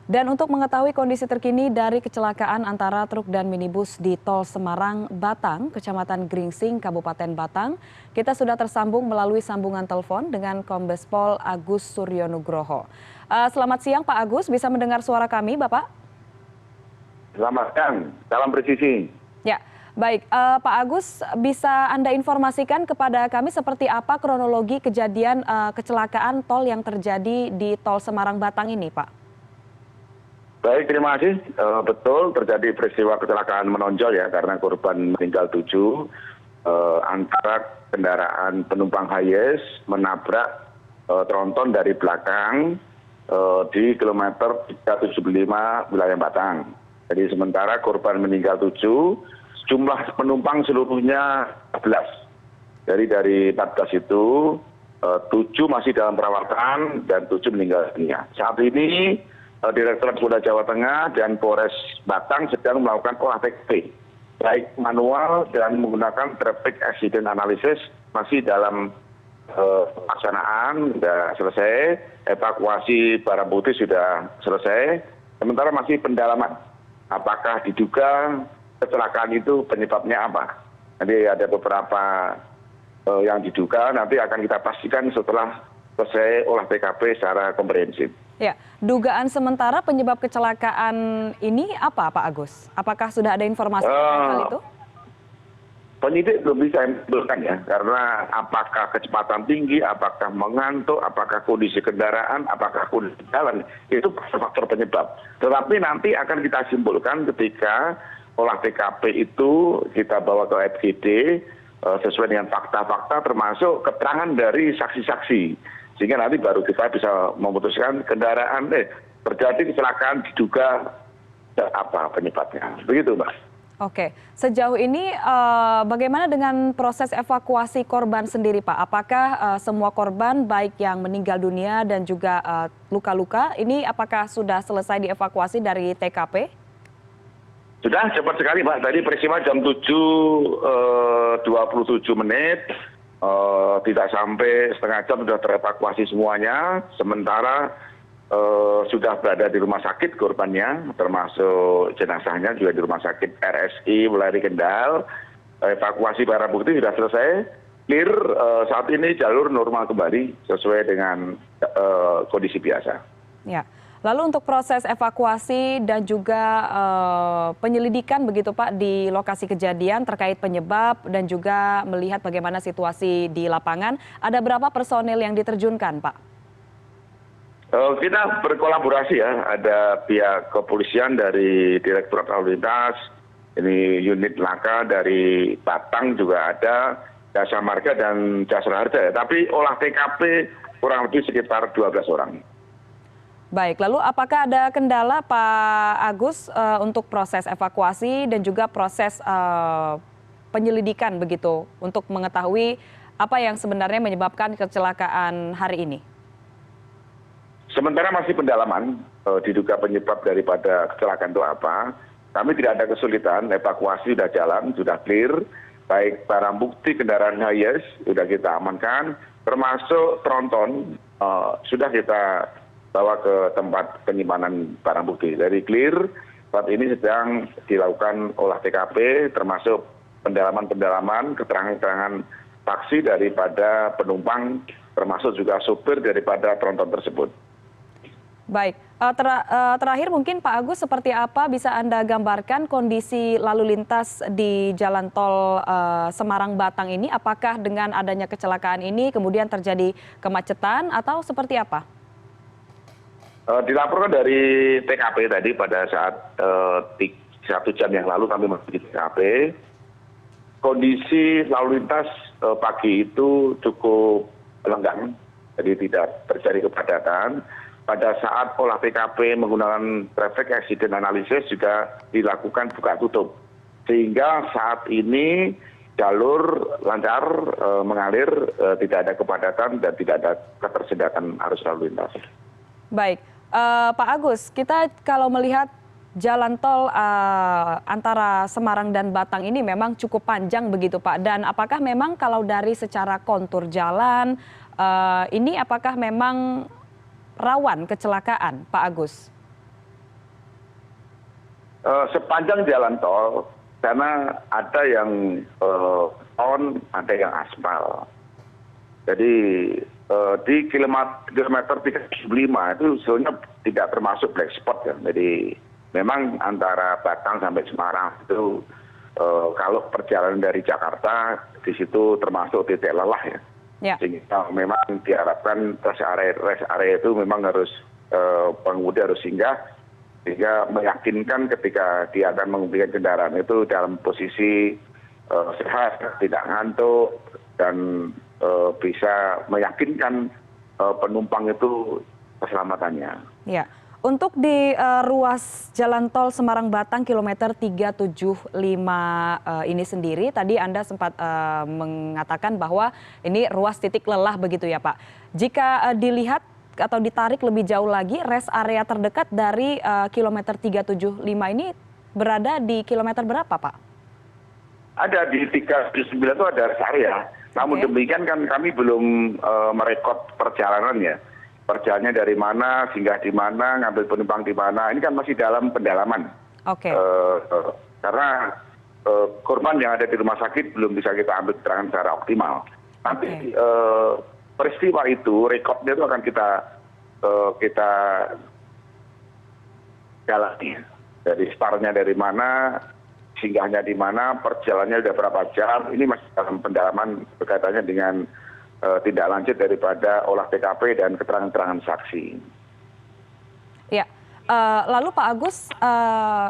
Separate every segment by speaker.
Speaker 1: Dan untuk mengetahui kondisi terkini dari kecelakaan antara truk dan minibus di Tol Semarang Batang, Kecamatan Gringsing, Kabupaten Batang, kita sudah tersambung melalui sambungan telepon dengan Kombes Pol Agus Suryonugroho. Selamat siang Pak Agus, bisa mendengar suara kami Bapak?
Speaker 2: Selamat siang, salam presisi.
Speaker 1: Ya, baik. Pak Agus, bisa Anda informasikan kepada kami seperti apa kronologi kejadian kecelakaan tol yang terjadi di Tol Semarang Batang ini Pak?
Speaker 2: Baik, terima kasih. Betul terjadi peristiwa kecelakaan menonjol ya karena korban meninggal 7 antara kendaraan penumpang Hiace menabrak tronton dari belakang di kilometer 375 wilayah Batang. Jadi sementara korban meninggal 7, jumlah penumpang seluruhnya 14. Jadi dari 14 itu 7 masih dalam perawatan dan 7 meninggal dunia. Saat ini Direktorat Polda Jawa Tengah dan Polres Batang sedang melakukan olah TKP, baik manual dan menggunakan traffic accident analysis masih dalam pelaksanaan, sudah selesai, evakuasi barang bukti sudah selesai, sementara masih pendalaman. Apakah diduga kecelakaan itu penyebabnya apa? Nanti ada beberapa yang diduga, nanti akan kita pastikan setelah selesai olah TKP secara komprehensif.
Speaker 1: Ya, dugaan sementara penyebab kecelakaan ini apa Pak Agus? Apakah sudah ada informasi terkait hal itu?
Speaker 2: Penyidik belum bisa menyimpulkan ya, karena apakah kecepatan tinggi, apakah mengantuk, apakah kondisi kendaraan, apakah kondisi jalan, itu faktor penyebab. Tetapi nanti akan kita simpulkan ketika olah TKP itu kita bawa ke FGD sesuai dengan fakta-fakta termasuk keterangan dari saksi-saksi. Sehingga nanti baru kita bisa memutuskan kendaraan terjadi kecelakaan diduga apa penyebabnya. Begitu, Mbak.
Speaker 1: Oke, sejauh ini bagaimana dengan proses evakuasi korban sendiri, Pak? Apakah semua korban baik yang meninggal dunia dan juga luka-luka ini apakah sudah selesai dievakuasi dari TKP?
Speaker 2: Sudah cepat sekali, Pak. Tadi peristiwa jam 7.27 menit. Tidak sampai setengah jam sudah terevakuasi semuanya, sementara sudah berada di rumah sakit korbannya, termasuk jenazahnya juga di rumah sakit RSI Wulandari Kendal. Evakuasi barang bukti sudah selesai, clear, saat ini jalur normal kembali sesuai dengan kondisi biasa.
Speaker 1: Ya. Lalu untuk proses evakuasi dan juga penyelidikan begitu Pak di lokasi kejadian terkait penyebab dan juga melihat bagaimana situasi di lapangan, ada berapa personil yang diterjunkan Pak?
Speaker 2: Kita berkolaborasi ya, ada pihak kepolisian dari Direktorat Lalu Lintas, ini unit Laka dari Batang juga ada, Jasa Marga dan Jasa Harja. Tapi olah TKP kurang lebih sekitar 12 orang.
Speaker 1: Baik, lalu apakah ada kendala Pak Agus untuk proses evakuasi dan juga proses penyelidikan begitu untuk mengetahui apa yang sebenarnya menyebabkan kecelakaan hari ini?
Speaker 2: Sementara masih pendalaman diduga penyebab daripada kecelakaan itu apa. Kami tidak ada kesulitan, evakuasi sudah jalan, sudah clear. Baik barang bukti kendaraan Hiace sudah kita amankan, termasuk tronton sudah kita bawa ke tempat penyimpanan barang bukti. Dari clear, saat ini sedang dilakukan olah TKP, termasuk pendalaman-pendalaman, keterangan-keterangan saksi daripada penumpang, termasuk juga sopir daripada tronton tersebut.
Speaker 1: Baik, terakhir mungkin Pak Agus, seperti apa bisa Anda gambarkan kondisi lalu lintas di Jalan Tol Semarang Batang ini? Apakah dengan adanya kecelakaan ini kemudian terjadi kemacetan atau seperti apa?
Speaker 2: Dilaporkan dari TKP tadi pada saat 1 jam yang lalu kami masih di TKP. Kondisi lalu lintas pagi itu cukup lenggang, jadi tidak terjadi kepadatan. Pada saat olah TKP menggunakan traffic accident analysis juga dilakukan buka tutup. Sehingga saat ini jalur lancar mengalir, tidak ada kepadatan dan tidak ada ketersendatan arus lalu lintas.
Speaker 1: Baik. Pak Agus, kita kalau melihat jalan tol antara Semarang dan Batang ini memang cukup panjang begitu Pak. Dan apakah memang kalau dari secara kontur jalan ini apakah memang rawan kecelakaan Pak Agus?
Speaker 2: sepanjang jalan tol, karena ada yang beton, ada yang aspal. Jadi di kilometer 35 itu sebenarnya tidak termasuk black spot ya. Jadi memang antara Batang sampai Semarang itu kalau perjalanan dari Jakarta di situ termasuk titik lelah ya.
Speaker 1: Ya.
Speaker 2: Sehingga memang diharapkan rest area itu memang harus pengemudi harus singgah sehingga meyakinkan ketika dia akan mengemudikan kendaraan itu dalam posisi sehat, tidak ngantuk dan bisa meyakinkan penumpang itu keselamatannya.
Speaker 1: Ya. Untuk di ruas jalan tol Semarang-Batang kilometer 375 ini sendiri, tadi Anda sempat mengatakan bahwa ini ruas titik lelah begitu ya Pak. Jika dilihat atau ditarik lebih jauh lagi, rest area terdekat dari kilometer 375 ini berada di kilometer berapa Pak?
Speaker 2: Ada di 379 itu ada rest area. Namun demikian kan kami belum merekod perjalanannya. Perjalanannya dari mana, singgah di mana, ngambil penumpang di mana. Ini kan masih dalam pendalaman.
Speaker 1: Oke.
Speaker 2: Karena korban yang ada di rumah sakit belum bisa kita ambil keterangan secara optimal. Nanti peristiwa itu, rekodnya itu akan kita jalani. Dari startnya dari mana, singgahnya di mana, perjalanannya sudah berapa jam. Ini masih dalam pendalaman berkaitannya dengan tindak lanjut daripada olah TKP dan keterangan-keterangan saksi.
Speaker 1: Ya, lalu Pak Agus,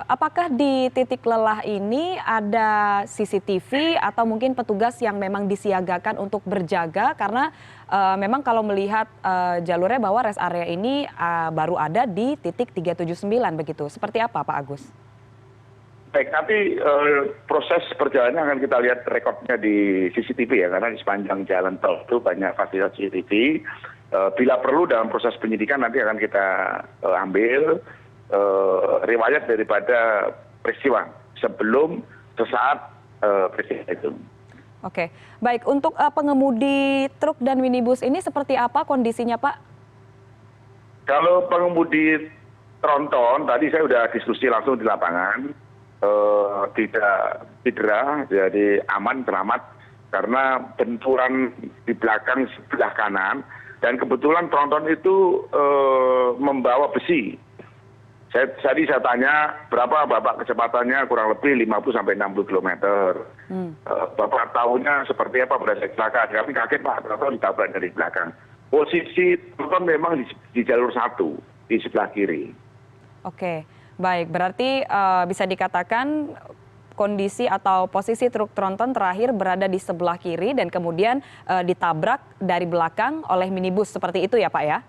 Speaker 1: apakah di titik lelah ini ada CCTV atau mungkin petugas yang memang disiagakan untuk berjaga? Karena memang kalau melihat jalurnya bahwa rest area ini baru ada di titik 379 begitu. Seperti apa Pak Agus?
Speaker 2: Baik, nanti proses perjalanan akan kita lihat rekodnya di CCTV ya, karena di sepanjang jalan tol itu banyak fasilitas CCTV. Bila perlu dalam proses penyidikan nanti akan kita ambil riwayat daripada peristiwa sebelum sesaat peristiwa itu.
Speaker 1: Oke, baik. Untuk pengemudi truk dan minibus ini seperti apa kondisinya Pak?
Speaker 2: Kalau pengemudi tronton, tadi saya sudah diskusi langsung di lapangan. Tidak cedera, jadi aman, selamat karena benturan di belakang sebelah kanan dan kebetulan tronton itu membawa besi. Tadi saya tanya berapa Bapak kecepatannya, kurang lebih 50 sampai 60 km. Bapak tahunya seperti apa pada saat kecelakaan? Kami kaget Pak, tronton ditabrak dari belakang. Posisi tronton memang di jalur satu, di sebelah kiri.
Speaker 1: Oke. Baik, berarti bisa dikatakan kondisi atau posisi truk tronton terakhir berada di sebelah kiri dan kemudian ditabrak dari belakang oleh minibus seperti itu ya Pak ya?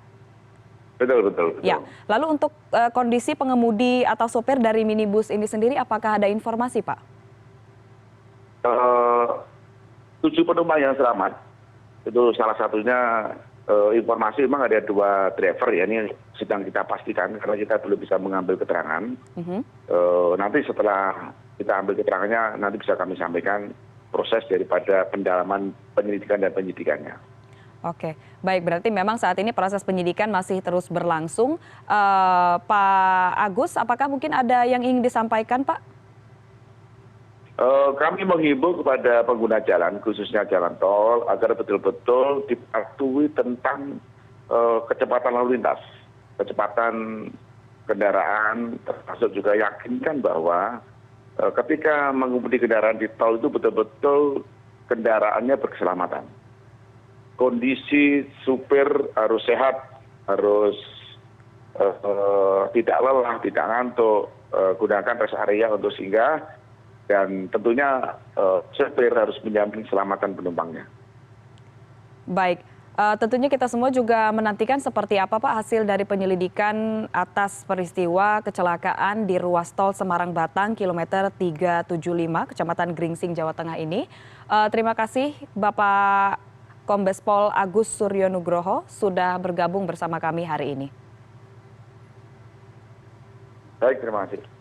Speaker 2: Betul, betul.
Speaker 1: Ya, lalu untuk kondisi pengemudi atau sopir dari minibus ini sendiri apakah ada informasi Pak?
Speaker 2: 7 penumpang yang selamat, itu salah satunya informasi memang ada 2 driver ya, ini sedang kita pastikan karena kita belum bisa mengambil keterangan. Nanti setelah kita ambil keterangannya nanti bisa kami sampaikan proses daripada pendalaman penyelidikan dan penyidikannya.
Speaker 1: Oke, baik, berarti memang saat ini proses penyidikan masih terus berlangsung. Pak Agus, apakah mungkin ada yang ingin disampaikan Pak?
Speaker 2: Kami menghimbau kepada pengguna jalan, khususnya jalan tol, agar betul-betul dipatuhi tentang kecepatan lalu lintas, kecepatan kendaraan, termasuk juga yakinkan bahwa ketika mengemudi kendaraan di tol itu betul-betul kendaraannya berkeselamatan. Kondisi supir harus sehat, harus tidak lelah, tidak ngantuk, gunakan rest area untuk singgah. Dan tentunya supir harus menjamin keselamatan penumpangnya.
Speaker 1: Baik, tentunya kita semua juga menantikan seperti apa Pak hasil dari penyelidikan atas peristiwa kecelakaan di ruas tol Semarang-Batang kilometer 375 Kecamatan Gringsing, Jawa Tengah ini. Terima kasih Bapak Kombes Pol Agus Suryo Nugroho sudah bergabung bersama kami hari ini.
Speaker 2: Baik, terima kasih.